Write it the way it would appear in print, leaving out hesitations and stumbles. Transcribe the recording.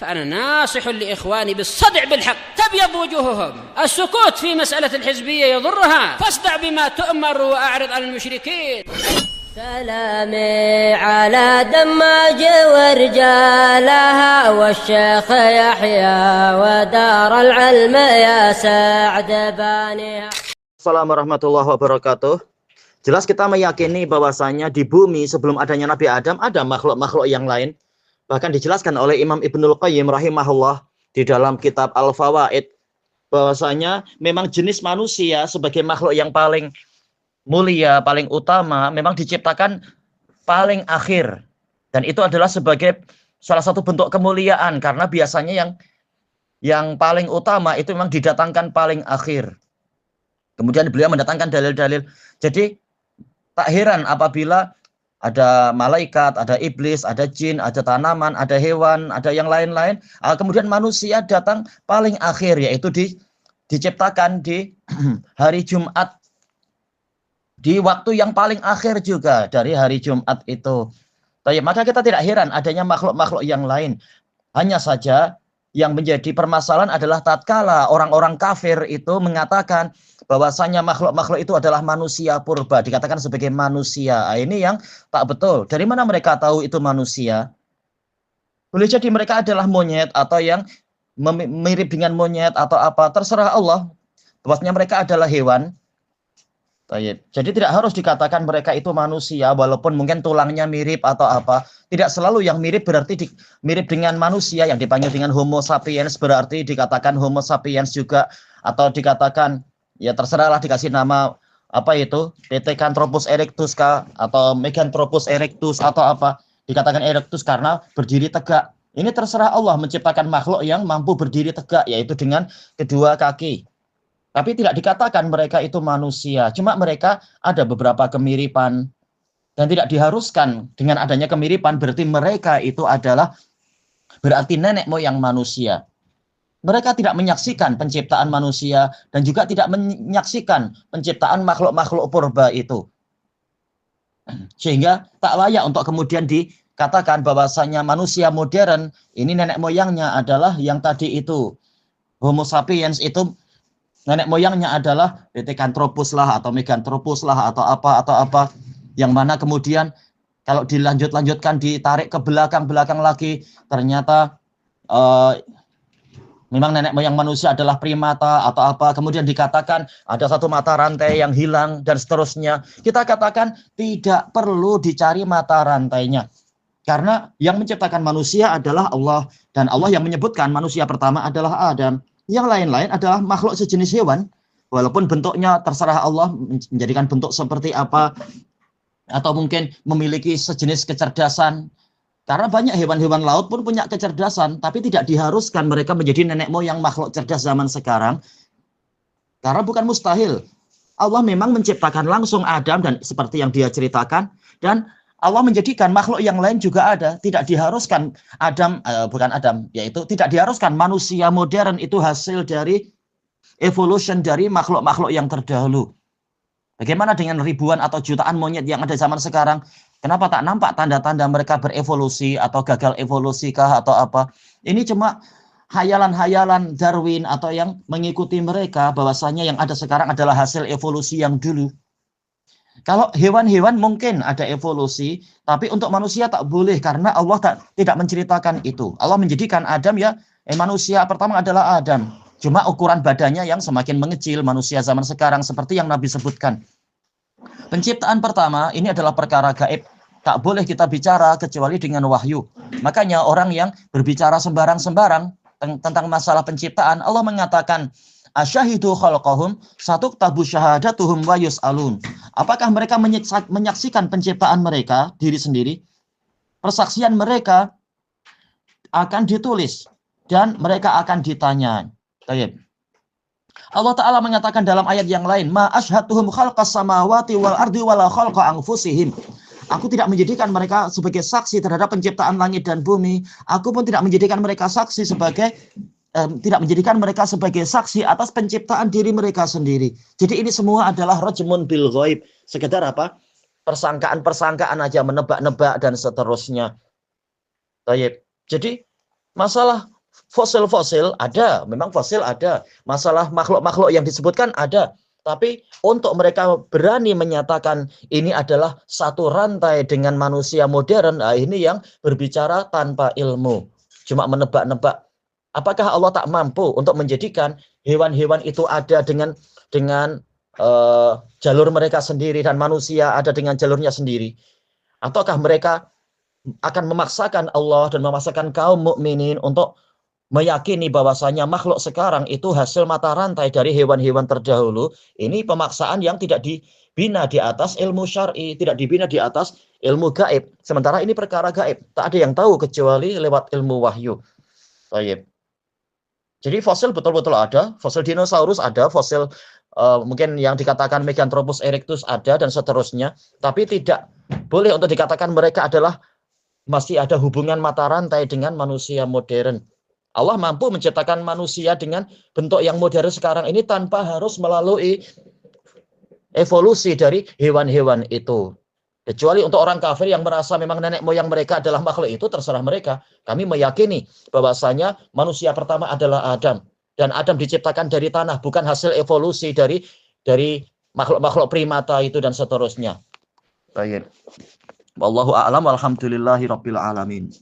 فأنا ناصح لإخواني بالصدع بالحق تبيض وجوههم. السكوت في مسألة الحزبية يضرها، فاصدع بما تؤمر وأعرض عن المشركين. سلامي على دماج ورجالها والشيخ يحيى ودار العلم يا سعد بانيها. Assalamualaikum warahmatullahi wabarakatuh. Jelas kita meyakini bahwasanya di bumi sebelum adanya Nabi Adam ada makhluk-makhluk yang lain. Bahkan dijelaskan oleh Imam Ibnul Qayyim rahimahullah di dalam kitab Al-Fawaid bahwasanya memang jenis manusia sebagai makhluk yang paling mulia, paling utama, memang diciptakan paling akhir. Dan itu adalah sebagai salah satu bentuk kemuliaan karena biasanya yang paling utama itu memang didatangkan paling akhir. Kemudian beliau mendatangkan dalil-dalil. Jadi tak heran apabila ada malaikat, ada iblis, ada jin, ada tanaman, ada hewan, ada yang lain-lain. Kemudian manusia datang paling akhir, yaitu diciptakan di hari Jumat. Di waktu yang paling akhir juga dari hari Jumat itu. Maka kita tidak heran adanya makhluk-makhluk yang lain. Hanya saja yang menjadi permasalahan adalah tatkala orang-orang kafir itu mengatakan bahwasanya makhluk-makhluk itu adalah manusia purba, dikatakan sebagai manusia. Ini yang tak betul. Dari mana mereka tahu itu manusia? Boleh jadi mereka adalah monyet atau yang mirip dengan monyet atau apa, terserah Allah. Bahwasanya mereka adalah hewan. Jadi tidak harus dikatakan mereka itu manusia walaupun mungkin tulangnya mirip atau apa. Tidak selalu yang mirip berarti mirip dengan manusia. Yang dipanggil dengan Homo sapiens berarti dikatakan Homo sapiens juga, atau dikatakan ya terserahlah dikasih nama apa itu Pithecanthropus erectus kah atau Meganthropus erectus atau apa, dikatakan erectus karena berdiri tegak. Ini terserah Allah menciptakan makhluk yang mampu berdiri tegak, yaitu dengan kedua kaki. Tapi tidak dikatakan mereka itu manusia. Cuma mereka ada beberapa kemiripan. Dan tidak diharuskan dengan adanya kemiripan berarti mereka itu adalah berarti nenek moyang manusia. Mereka tidak menyaksikan penciptaan manusia dan juga tidak menyaksikan penciptaan makhluk-makhluk purba itu. Sehingga tak layak untuk kemudian dikatakan bahwasanya manusia modern ini nenek moyangnya adalah yang tadi itu. Homo sapiens itu nenek moyangnya adalah Pithecanthropus lah atau Meganthropus lah atau apa yang mana kemudian kalau dilanjutkan ditarik ke belakang lagi ternyata memang nenek moyang manusia adalah primata atau apa, kemudian dikatakan ada satu mata rantai yang hilang dan seterusnya. Kita katakan tidak perlu dicari mata rantainya karena yang menciptakan manusia adalah Allah, dan Allah yang menyebutkan manusia pertama adalah Adam. Yang lain-lain adalah makhluk sejenis hewan, walaupun bentuknya terserah Allah menjadikan bentuk seperti apa, atau mungkin memiliki sejenis kecerdasan. Karena banyak hewan-hewan laut pun punya kecerdasan, tapi tidak diharuskan mereka menjadi nenek moyang makhluk cerdas zaman sekarang. Karena bukan mustahil. Allah memang menciptakan langsung Adam dan seperti yang dia ceritakan, dan Allah menjadikan makhluk yang lain juga ada. Tidak diharuskan yaitu tidak diharuskan manusia modern itu hasil dari evolution dari makhluk-makhluk yang terdahulu. Bagaimana dengan ribuan atau jutaan monyet yang ada zaman sekarang? Kenapa tak nampak tanda-tanda mereka berevolusi atau gagal evolusi kah atau apa? Ini cuma hayalan-hayalan Darwin atau yang mengikuti mereka bahwasanya yang ada sekarang adalah hasil evolusi yang dulu. Kalau hewan-hewan mungkin ada evolusi, tapi untuk manusia tak boleh karena Allah tidak menceritakan itu. Allah menjadikan Adam manusia pertama adalah Adam. Cuma ukuran badannya yang semakin mengecil manusia zaman sekarang seperti yang Nabi sebutkan. Penciptaan pertama ini adalah perkara gaib. Tak boleh kita bicara kecuali dengan wahyu. Makanya orang yang berbicara sembarang-sembarang tentang masalah penciptaan, Allah mengatakan asyahidu khalqahum satuktabu syahadatuhum wa yus'alun. Apakah mereka menyaksikan penciptaan mereka diri sendiri? Persaksian mereka akan ditulis dan mereka akan ditanya. Allah Ta'ala mengatakan dalam ayat yang lain, ma asyhadtuhum khalqas samawati wal ardi wala khalqa anfusihim. Aku tidak menjadikan mereka sebagai saksi terhadap penciptaan langit dan bumi. Aku pun tidak menjadikan mereka saksi sebagai saksi atas penciptaan diri mereka sendiri. Jadi ini semua adalah rajmun bil ghaib, sekedar apa? Persangkaan-persangkaan aja, menebak-nebak dan seterusnya. Jadi masalah fosil-fosil ada, memang fosil ada. Masalah makhluk-makhluk yang disebutkan ada. Tapi untuk mereka berani menyatakan ini adalah satu rantai dengan manusia modern, nah ini yang berbicara tanpa ilmu. Cuma menebak-nebak. Apakah Allah tak mampu untuk menjadikan hewan-hewan itu ada dengan jalur mereka sendiri dan manusia ada dengan jalurnya sendiri? Ataukah mereka akan memaksakan Allah dan memaksakan kaum mukminin untuk meyakini bahwasanya makhluk sekarang itu hasil mata rantai dari hewan-hewan terdahulu? Ini pemaksaan yang tidak dibina di atas ilmu syar'i, tidak dibina di atas ilmu gaib. Sementara ini perkara gaib, tak ada yang tahu kecuali lewat ilmu wahyu. Baik. Jadi fosil betul-betul ada, fosil dinosaurus ada, fosil mungkin yang dikatakan Meganthropus erectus ada dan seterusnya, tapi tidak boleh untuk dikatakan mereka adalah masih ada hubungan mata rantai dengan manusia modern. Allah mampu menciptakan manusia dengan bentuk yang modern sekarang ini tanpa harus melalui evolusi dari hewan-hewan itu. Kecuali untuk orang kafir yang merasa memang nenek moyang mereka adalah makhluk itu, terserah mereka. Kami meyakini bahwasanya manusia pertama adalah Adam. Dan Adam diciptakan dari tanah, bukan hasil evolusi dari makhluk-makhluk primata itu dan seterusnya. Baik. Wallahu a'lam walhamdulillahi rabbil alamin.